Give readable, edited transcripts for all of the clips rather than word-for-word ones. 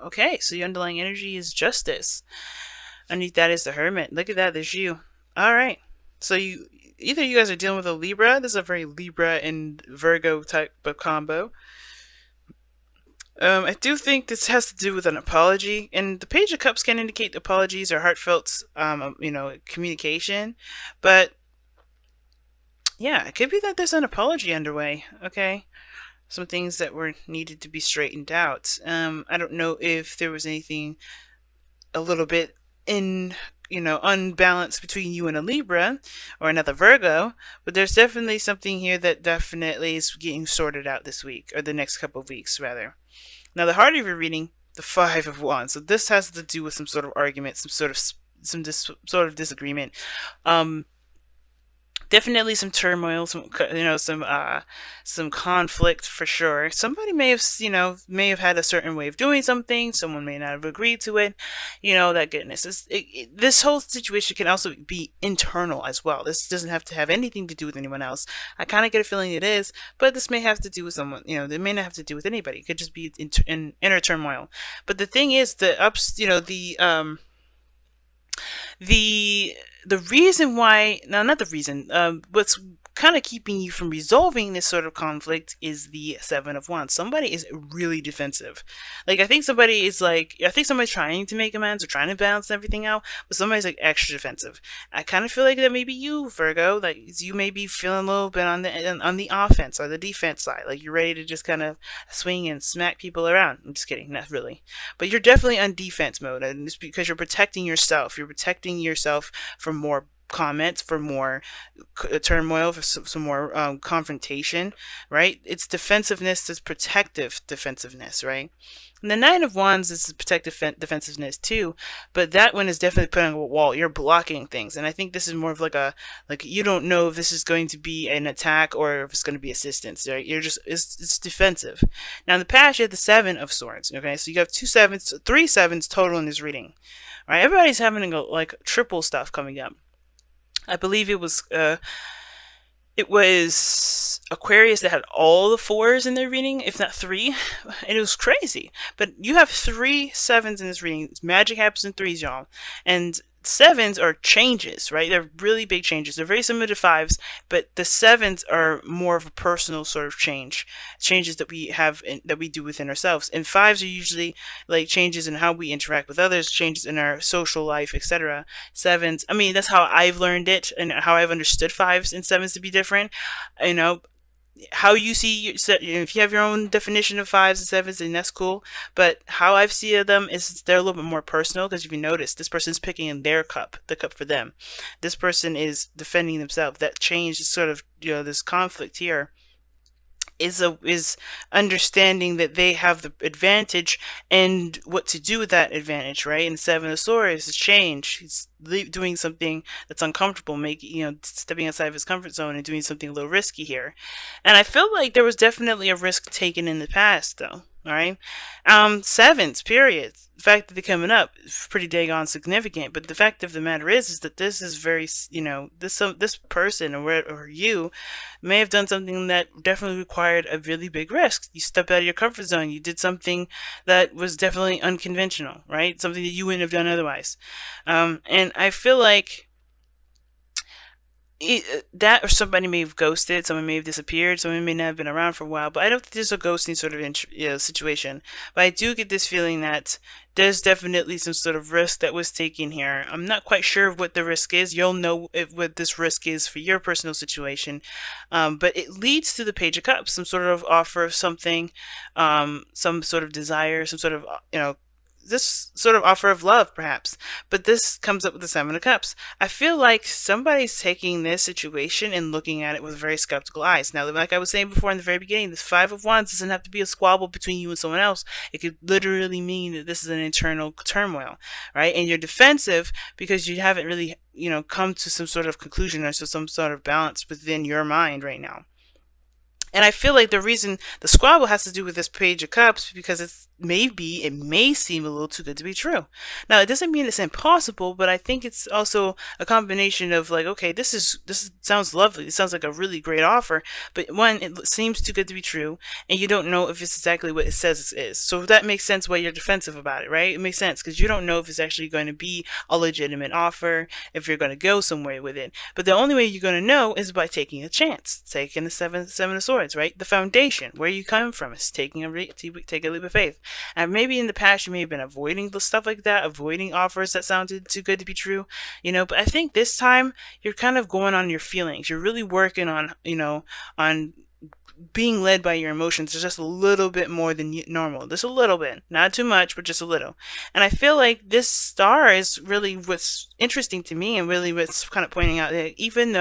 Okay, so your underlying energy is justice. Underneath that is the Hermit. Look at that, there's you. All right. So either you guys are dealing with a Libra. This is a very Libra and Virgo type of combo. I do think this has to do with an apology, and the Page of Cups can indicate apologies or heartfelt, communication. But yeah, it could be that there's an apology underway. Okay, some things that were needed to be straightened out. I don't know if there was anything a little bit in unbalanced between you and a Libra or another Virgo, but there's definitely something here that definitely is getting sorted out this week, or the next couple of weeks rather. Now the heart of your reading, the Five of Wands. So this has to do with some sort of argument, sort of disagreement. Definitely some turmoil, some conflict for sure. Somebody may have had a certain way of doing something. Someone may not have agreed to it. That goodness. This whole situation can also be internal as well. This doesn't have to have anything to do with anyone else. I kind of get a feeling it is, but this may have to do with someone. It may not have to do with anybody. It could just be in inner turmoil. But the thing is, the reason why, no, not the reason, what's kind of keeping you from resolving this sort of conflict is the Seven of Wands. Somebody is really defensive. I think somebody's trying to make amends or trying to balance everything out, but somebody's extra defensive. I kind of feel like that may be you, Virgo. You may be feeling a little bit on the offense or the defense side. You're ready to just kind of swing and smack people around. I'm just kidding, not really. But you're definitely on defense mode, and it's because you're protecting yourself. You're protecting yourself from more comments, for more turmoil, for some more confrontation, right? It's defensiveness, it's protective defensiveness, right? And the Nine of Wands is protective defensiveness too, but that one is definitely putting a wall. You're blocking things, and I think this is more of you don't know if this is going to be an attack or if it's going to be assistance, right? It's defensive. Now in the past, you had the Seven of Swords. Okay, so you have three sevens total in this reading. All right, everybody's having triple stuff coming up. I believe it was Aquarius that had all the fours in their reading, if not three, and it was crazy. But you have three sevens in this reading. Magic happens in threes, y'all, and sevens are changes, right? They're really big changes. They're very similar to fives, but the sevens are more of a personal sort of changes that we have that we do within ourselves. And fives are usually changes in how we interact with others, changes in our social life, etc. Sevens, I mean, that's how I've learned it and how I've understood fives and sevens to be different. How you see, if you have your own definition of fives and sevens, then that's cool. But how I've seen them is they're a little bit more personal, because if you notice, this person's picking in their cup, the cup for them. This person is defending themselves. That change is sort of, this conflict here is understanding that they have the advantage and what to do with that advantage, right? And Seven of Swords is change. He's doing something that's uncomfortable, stepping outside of his comfort zone and doing something a little risky here. And I feel like there was definitely a risk taken in the past, though. All right, sevens, period. The fact that they're coming up is pretty daggone significant. But the fact of the matter is that this is very, this person or you may have done something that definitely required a really big risk. You stepped out of your comfort zone. You did something that was definitely unconventional, right? Something that you wouldn't have done otherwise. And I feel like that, or somebody may have ghosted, someone may have disappeared, someone may not have been around for a while, but I don't think there's a ghosting sort of situation. But I do get this feeling that there's definitely some sort of risk that was taken here. I'm not quite sure what the risk is. You'll know what this risk is for your personal situation. But it leads to the Page of Cups, some sort of offer of something, some sort of desire, some sort of, this sort of offer of love, perhaps. But this comes up with the Seven of Cups. I feel like somebody's taking this situation and looking at it with very skeptical eyes. Now, like I was saying before in the very beginning, this Five of Wands doesn't have to be a squabble between you and someone else. It could literally mean that this is an internal turmoil, right? And you're defensive because you haven't really, come to some sort of conclusion or some sort of balance within your mind right now. And I feel like the reason the squabble has to do with this Page of Cups because it may seem a little too good to be true. Now it doesn't mean it's impossible, but I think it's also a combination of like, okay, this sounds lovely. It sounds like a really great offer, but one, it seems too good to be true, and you don't know if it's exactly what it says it is. So that makes sense why you're defensive about it, right? It makes sense because you don't know if it's actually going to be a legitimate offer, if you're going to go somewhere with it. But the only way you're going to know is by taking a chance, taking the seven of swords, right? The foundation, where you come from, is take a leap of faith. And maybe in the past you may have been avoiding the stuff like that, avoiding offers that sounded too good to be true, but I think this time you're kind of going on your feelings. You're really working on, on being led by your emotions just a little bit more than normal. Just a little bit. Not too much, but just a little. And I feel like this star is really what's interesting to me and really what's kind of pointing out that even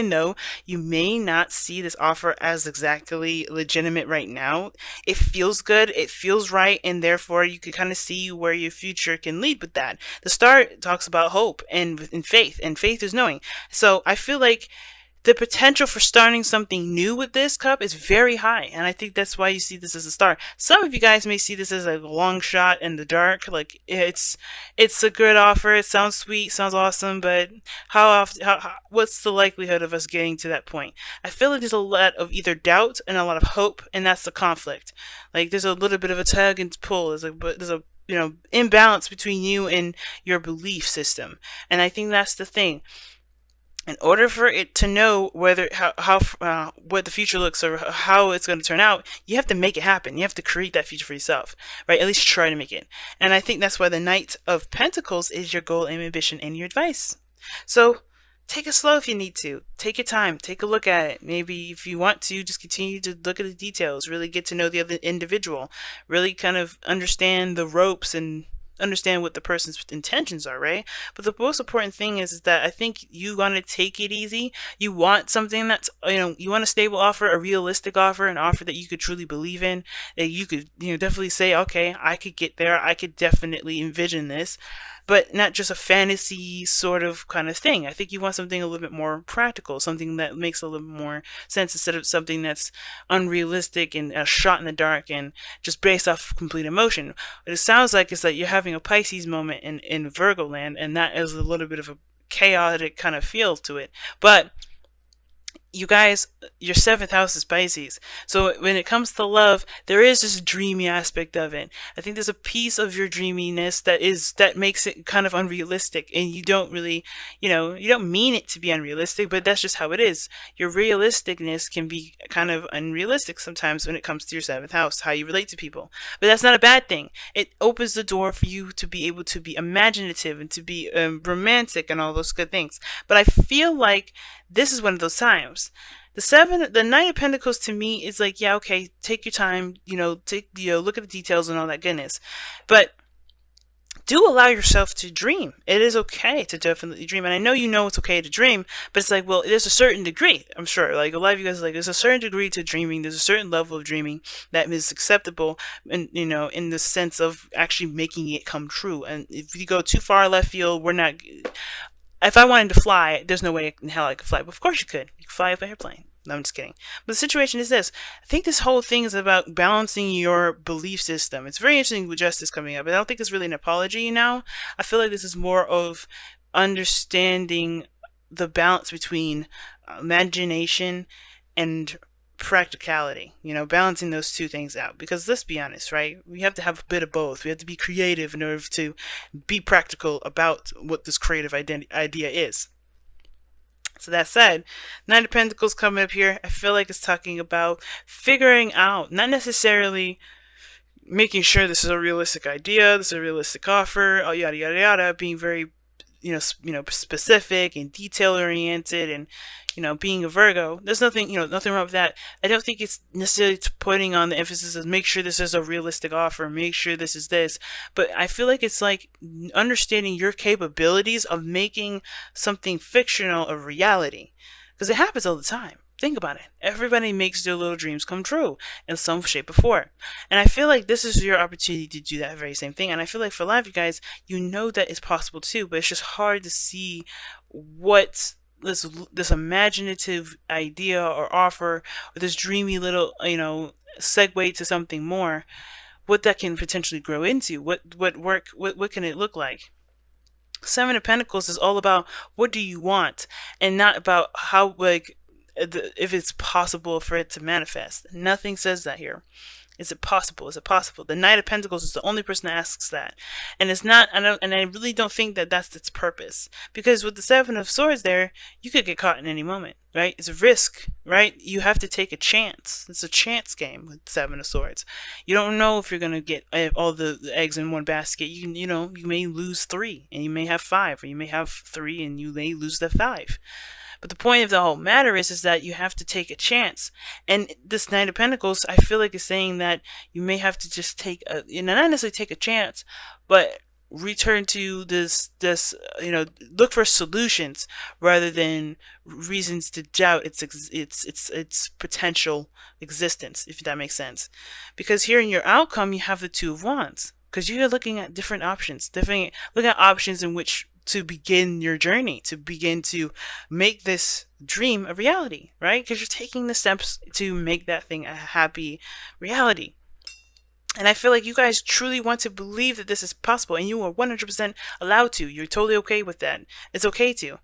though you may not see this offer as exactly legitimate right now, it feels good, it feels right, and therefore you can kind of see where your future can lead with that. The star talks about hope and faith, and faith is knowing. So I feel like the potential for starting something new with this cup is very high, and I think that's why you see this as a star. Some of you guys may see this as a long shot in the dark, like it's a good offer, it sounds sweet, sounds awesome, but what's the likelihood of us getting to that point? I feel like there's a lot of either doubt and a lot of hope, and that's the conflict. Like there's a little bit of a tug and pull. There's a imbalance between you and your belief system, and I think that's the thing. In order for it to know what the future looks or how it's going to turn out, you have to make it happen. You have to create that future for yourself, right? At least try to make it. And I think that's why the Knight of Pentacles is your goal and ambition and your advice. So take it slow if you need to. Take your time. Take a look at it. Maybe if you want to, just continue to look at the details. Really get to know the other individual. Really kind of understand the ropes and understand what the person's intentions are, right? But the most important thing is that I think you want to take it easy. You want something that's, you want a stable offer, a realistic offer, an offer that you could truly believe in, that you could, definitely say, okay, I could get there. I could definitely envision this, but not just a fantasy sort of kind of thing. I think you want something a little bit more practical, something that makes a little more sense instead of something that's unrealistic and a shot in the dark and just based off complete emotion. What it sounds like is that you're having a Pisces moment in Virgo land, and that is a little bit of a chaotic kind of feel to it. But you guys, your 7th house is Pisces. So when it comes to love, there is this dreamy aspect of it. I think there's a piece of your dreaminess that makes it kind of unrealistic, and you don't really, you don't mean it to be unrealistic, but that's just how it is. Your realisticness can be kind of unrealistic sometimes when it comes to your 7th house, how you relate to people. But that's not a bad thing. It opens the door for you to be able to be imaginative and to be romantic and all those good things. But I feel like this is one of those times. The Knight of Pentacles to me is like, yeah, okay, take your time, look at the details and all that goodness. But do allow yourself to dream. It is okay to definitely dream. And I know it's okay to dream, but it's like, well, there's a certain degree, I'm sure. Like a lot of you guys are like, there's a certain degree to dreaming. There's a certain level of dreaming that is acceptable, and in the sense of actually making it come true. And if you go too far left field, if I wanted to fly, there's no way in hell I could fly. But of course you could. You could fly up an airplane. No, I'm just kidding. But the situation is this. I think this whole thing is about balancing your belief system. It's very interesting with justice coming up. I don't think it's really an apology now. I feel like this is more of understanding the balance between imagination and practicality, balancing those two things out. Because let's be honest, right? We have to have a bit of both. We have to be creative in order to be practical about what this creative idea is. So that said, Knight of Pentacles coming up here, I feel like it's talking about figuring out, not necessarily making sure this is a realistic idea, this is a realistic offer, yada yada yada, being very specific and detail oriented, and being a Virgo, there's nothing wrong with that. I don't think it's necessarily putting on the emphasis of make sure this is a realistic offer, make sure this is this, but I feel like it's like understanding your capabilities of making something fictional a reality, because it happens all the time. Think about it. Everybody makes their little dreams come true in some shape or form. And I feel like this is your opportunity to do that very same thing. And I feel like for a lot of you guys, that it's possible too, but it's just hard to see what this imaginative idea or offer, or this dreamy little, segue to something more, what that can potentially grow into, what can it look like. Seven of Pentacles is all about what do you want, and not about how, like, if it's possible for it to manifest. Nothing says that here. Is it possible? Is it possible? The Knight of Pentacles is the only person that asks that, and it's not. And I really don't think that that's its purpose, because with the Seven of Swords there, you could get caught in any moment, right? It's a risk, right? You have to take a chance. It's a chance game with Seven of Swords. You don't know if you're gonna get all the eggs in one basket. You may lose three, and you may have five, or you may have three, and you may lose the five. But the point of the whole matter is that you have to take a chance. And this Knight of Pentacles, I feel like is saying that you may have to just take a, not necessarily take a chance, but return to look for solutions rather than reasons to doubt its potential existence, if that makes sense. Because here in your outcome, you have the Two of Wands. Because you're looking at different options, looking at options in which to begin your journey, to begin to make this dream a reality, right? Because you're taking the steps to make that thing a happy reality. And I feel like you guys truly want to believe that this is possible, and you are 100% allowed to. You're totally okay with that. It's okay to.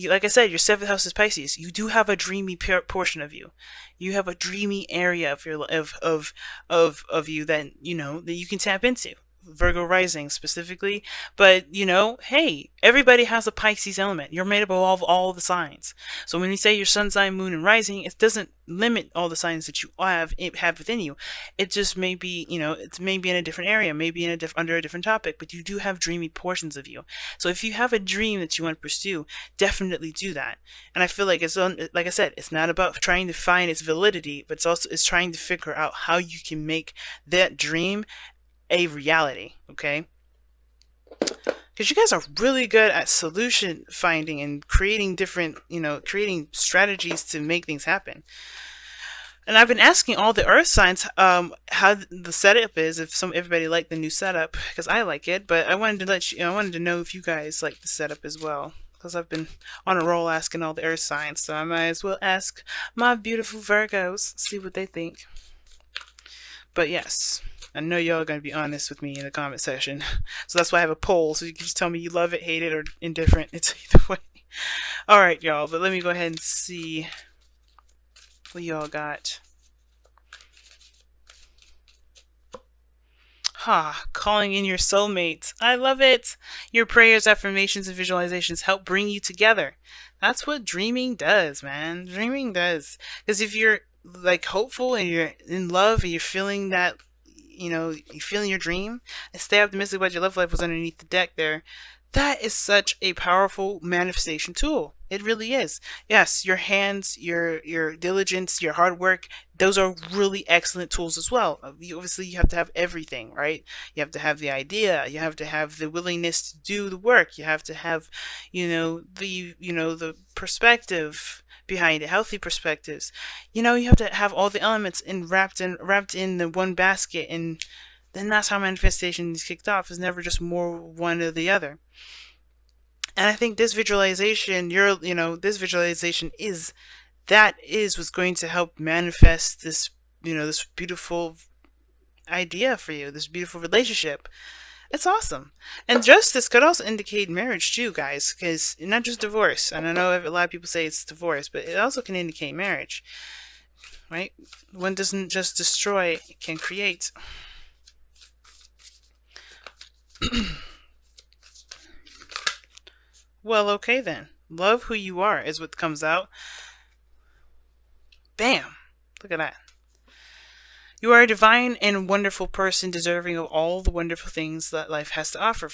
Like I said, your 7th house is Pisces. You do have a dreamy portion of you. You have a dreamy area of your of you that that you can tap into. Virgo rising specifically, but hey, everybody has a Pisces element. You're made up of all the signs. So when you say your sun, sign, moon, and rising, it doesn't limit all the signs that you have within you. It just may be, it's maybe in a different area, maybe in under a different topic, but you do have dreamy portions of you. So if you have a dream that you want to pursue, definitely do that. And I feel like like I said, it's not about trying to find its validity, but it's trying to figure out how you can make that dream a reality, okay? Because you guys are really good at solution finding and creating different, creating strategies to make things happen. And I've been asking all the earth signs how the setup is, if everybody liked the new setup, because I like it, but I wanted to I wanted to know if you guys like the setup as well, because I've been on a roll asking all the earth signs, so I might as well ask my beautiful Virgos, see what they think. But yes, I know y'all are going to be honest with me in the comment section. So that's why I have a poll. So you can just tell me you love it, hate it, or indifferent. It's either way. Alright, y'all. But let me go ahead and see what y'all got. Calling in your soulmates. I love it. Your prayers, affirmations, and visualizations help bring you together. That's what dreaming does, man. Dreaming does. Because if you're like hopeful and you're in love and you're feeling that, you're feeling your dream, and stay optimistic about your love life was underneath the deck there. That is such a powerful manifestation tool. It really is. Yes, your hands, your diligence, your hard work, those are really excellent tools as well. Obviously, you have to have everything, right? You have to have the idea. You have to have the willingness to do the work. You have to have, the perspective behind it, healthy perspectives. You have to have all the elements wrapped in the one basket, and then that's how manifestation is kicked off. It's never just more one or the other. And I think this visualization, this visualization is what's going to help manifest this, this beautiful idea for you, this beautiful relationship. It's awesome. And justice could also indicate marriage too, guys, because not just divorce. And I know a lot of people say it's divorce, but it also can indicate marriage, right? One doesn't just destroy, it can create. Well, okay then. Love who you are is what comes out. Bam! Look at that. You are a divine and wonderful person, deserving of all the wonderful things that life has to offer.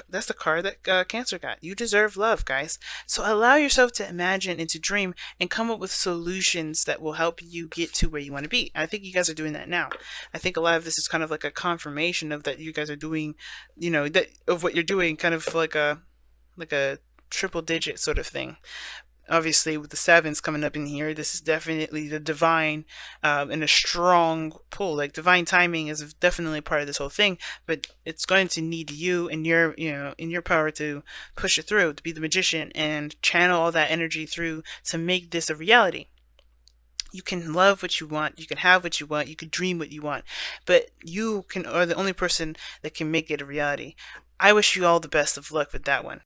That's the card that Cancer got. You deserve love, guys. So allow yourself to imagine and to dream and come up with solutions that will help you get to where you want to be. I think you guys are doing that now. I think a lot of this is kind of like a confirmation of that you guys are doing, of what you're doing, kind of like a triple digit sort of thing. obviously with the sevens coming up in here, this is definitely the divine, and a strong pull. Like divine timing is definitely part of this whole thing, but it's going to need you and your, in your power to push it through, to be the magician and channel all that energy through to make this a reality. You can love what you want, you can have what you want, you can dream what you want, but you are the only person that can make it a reality. I wish you all the best of luck with that one.